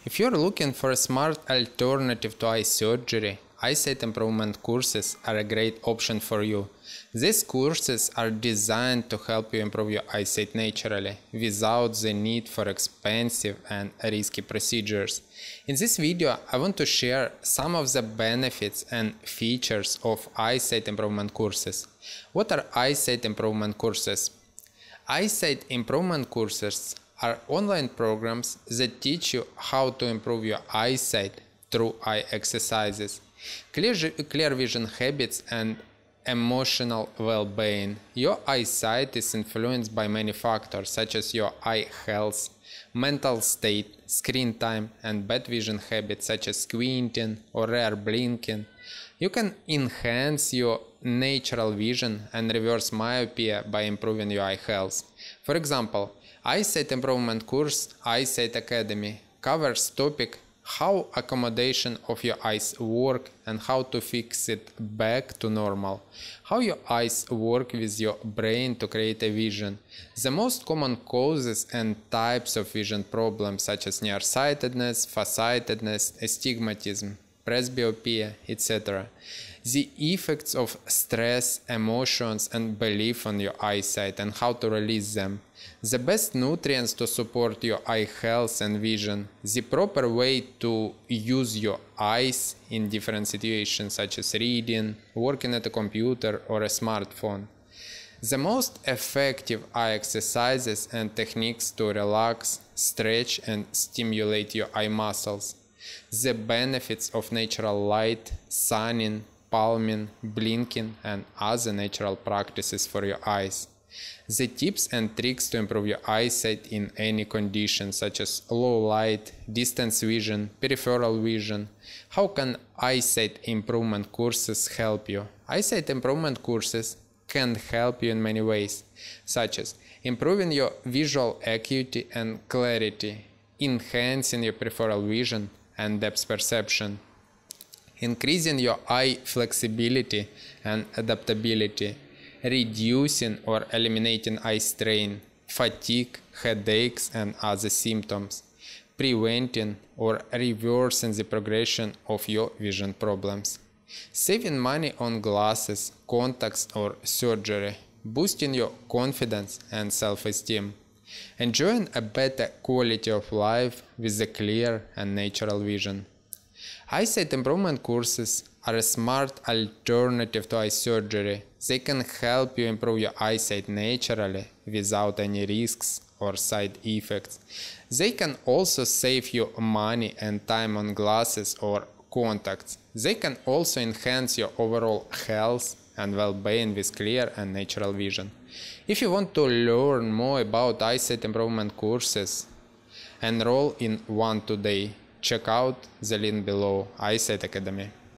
If you're looking for a smart alternative to eye surgery, Eyesight Improvement Courses are a great option for you. These courses are designed to help you improve your eyesight naturally, without the need for expensive and risky procedures. In this video, I want to share some of the benefits and features of Eyesight Improvement Courses. What are Eyesight Improvement Courses? Eyesight Improvement Courses are online programs that teach you how to improve your eyesight through eye exercises, clear vision habits, and emotional well-being. Your eyesight is influenced by many factors such as your eye health, mental state, screen time, and bad vision habits such as squinting or rare blinking. You can enhance your natural vision and reverse myopia by improving your eye health. For example, Eyesight Improvement Course Eyesight Academy covers topic how accommodation of your eyes work and how to fix it back to normal, how your eyes work with your brain to create a vision, the most common causes and types of vision problems such as nearsightedness, farsightedness, astigmatism, presbyopia, etc., the effects of stress, emotions, and belief on your eyesight and how to release them, the best nutrients to support your eye health and vision, the proper way to use your eyes in different situations such as reading, working at a computer or a smartphone, the most effective eye exercises and techniques to relax, stretch, and stimulate your eye muscles, the benefits of natural light, sunning, palming, blinking, and other natural practices for your eyes, the tips and tricks to improve your eyesight in any condition such as low light, distance vision, peripheral vision. How can Eyesight Improvement Courses help you? Eyesight Improvement Courses can help you in many ways, such as improving your visual acuity and clarity, enhancing your peripheral vision and depth perception, increasing your eye flexibility and adaptability, reducing or eliminating eye strain, fatigue, headaches, and other symptoms, preventing or reversing the progression of your vision problems, saving money on glasses, contacts, or surgery, boosting your confidence and self-esteem, enjoying a better quality of life with a clear and natural vision. Eyesight Improvement Courses are a smart alternative to eye surgery. They can help you improve your eyesight naturally without any risks or side effects. They can also save you money and time on glasses or contacts. They can also enhance your overall health and well-being with clear and natural vision. If you want to learn more about Eyesight Improvement Courses, enroll in one today. Check out the link below, Eyesight Academy.